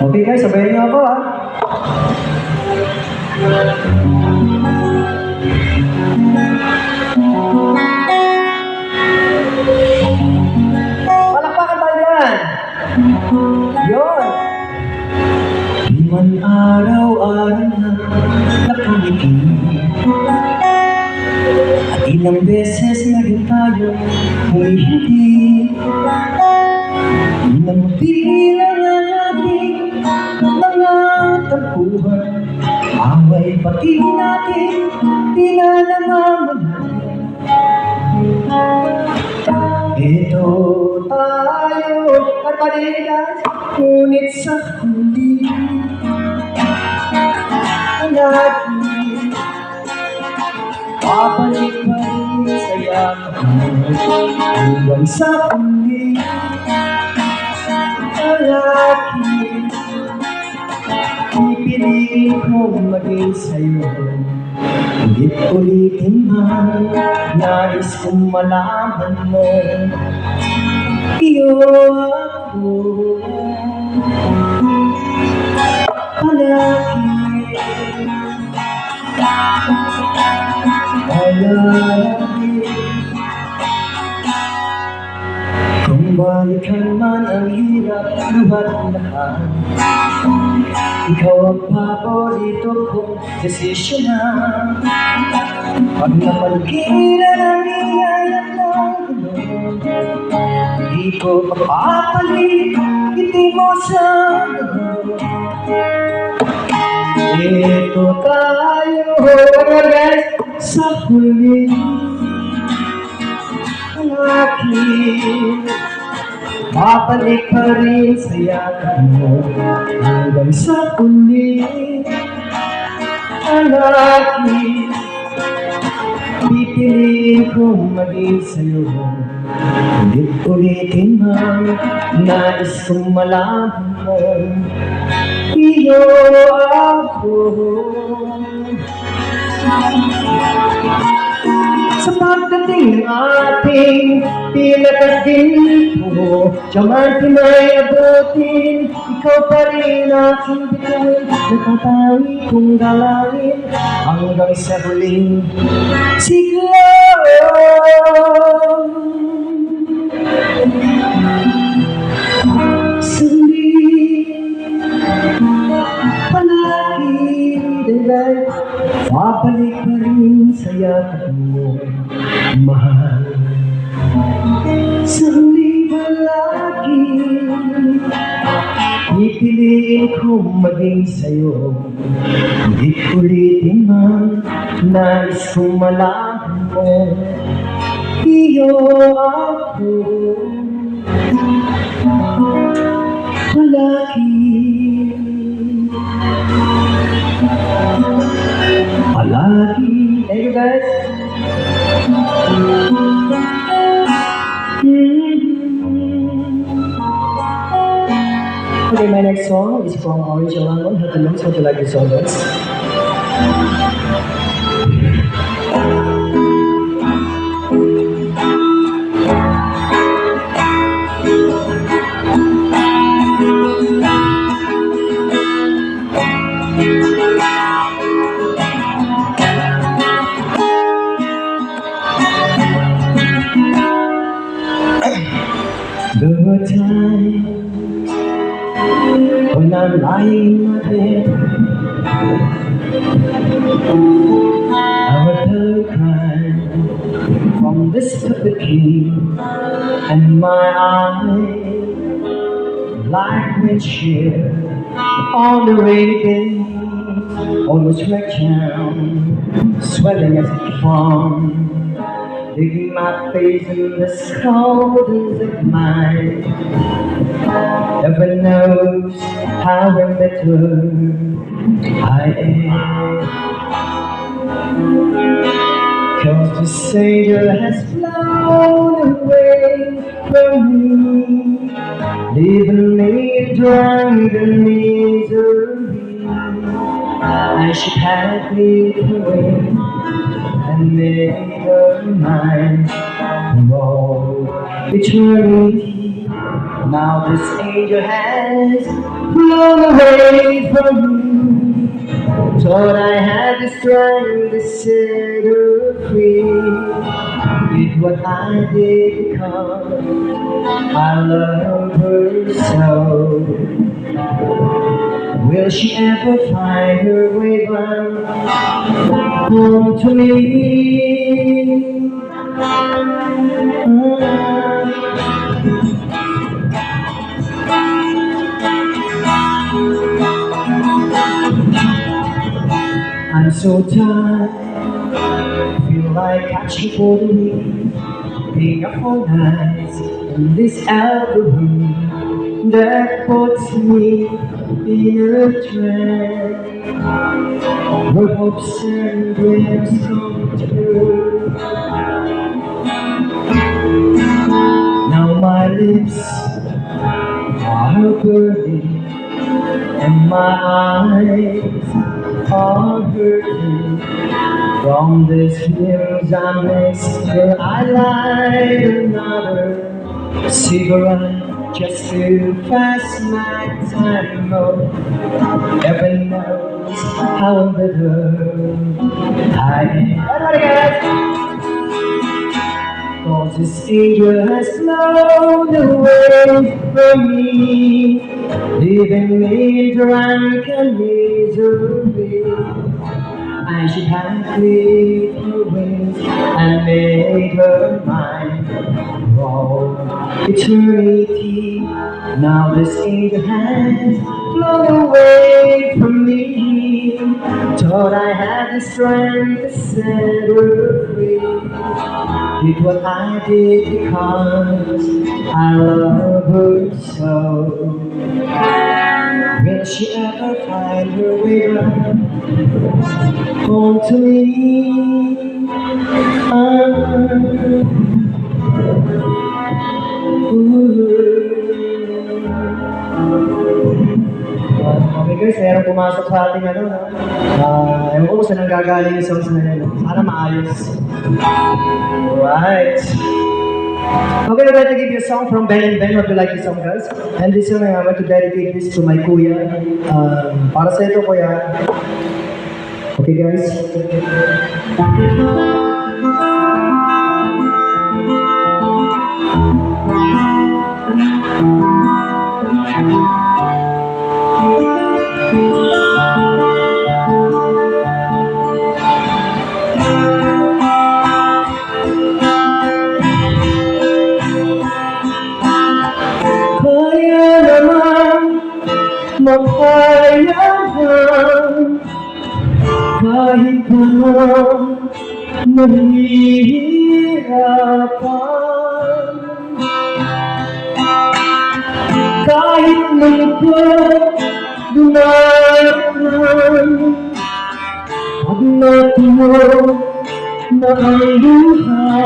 Okay guys, sabayan niyo ako ha. Palakpakan tayo yan. Yun. Di man araw-araw na nakangiti, at ilang beses na rin tayo humihindi. Ilang bilang ang ating mga tampuhan, away pati natin, di na naman natin. Ito tayo at panigas, ngunit sa huli ang ating babalik pa rin sa yaman hanggang sa huli. Ang aking pipiliin kong maging sa'yo, ulit-ulitin man, nais kong malaman mo, iyo ako palagi. Kung balikan man ang hirap, luhat lahat, ikaw ang paborito kong desisyon na. Pag napaligiran ang iyayan ng gulong, hindi ko papapalit, hindi mo sa gulong. Ito tayo guys, sa huli ang aking babalik pa rin sa yakap mo hanggang sa huli. Ang aking pipiliin kong maging sa'yo, ulit-ulitin man, nais kong malaman mo, iyo ako. Sa pagdating ng ating pinakaginto, diyaman pinay abutin, ikaw pa rin aking bituin, nakatawi kong galawin hanggang sa huling siglo. Sulit palagi dahil babalik pa rin sa yakap mo, mahal. Sa huli palagi pipiliin kong maging sa'yo, ulit-ulitin man, nais kong malaman mo, iyo ako palagi. Palagi. Thank you guys. Okay, my next song is from Orange Alangon. Hope you like the song, guys. There were times when I'm lying in my bed, I would hear crying from this puppet king, and my eyes like windshield on the rainy day, almost wrecked down, swelling as it formed, digging my face in the scaldings of mine. Heaven knows how bitter I am, 'cause the Savior has flown away from me, leaving me drunk in misery. I should have it away and made her mine for all eternity. Now this angel has flown away. away from you. Thought I had the strength to set her free. Did what I did because I love her so. Will she ever find her way back home to me? I'm so tired, feel like catching for the wind, being up all night in this algorithm that puts me in a trance. Where hopes and dreams come true. Now my lips are burning and my eyes are hurting from these fumes I mix. Till I light another cigarette just to pass my time. Oh, heaven knows how bitter I am. Everybody, guys! 'Cause this angel has flown away from me, leaving me drunk and misery. I should have clipped her wings and made her mine for all eternity. Now this angel has flown away from me. Thought I had the strength to set her free. Did what I did because I love her so. Will she ever find her way back home to me? Okay guys, mayroong pumasok sa ating ano, no? Ewan ko kung saan nanggagaling yung songs na yun. Sana maayos. Alright. Okay, I'd like to give you a song from Ben and Ben. Hope you like this song, guys. And this song, I want to dedicate this to my kuya. Para sa ito, kuya. Okay, guys. Makayahan kahit na nahihirapan, kahit malungkot dumaraan, pag natuyo na ang luha.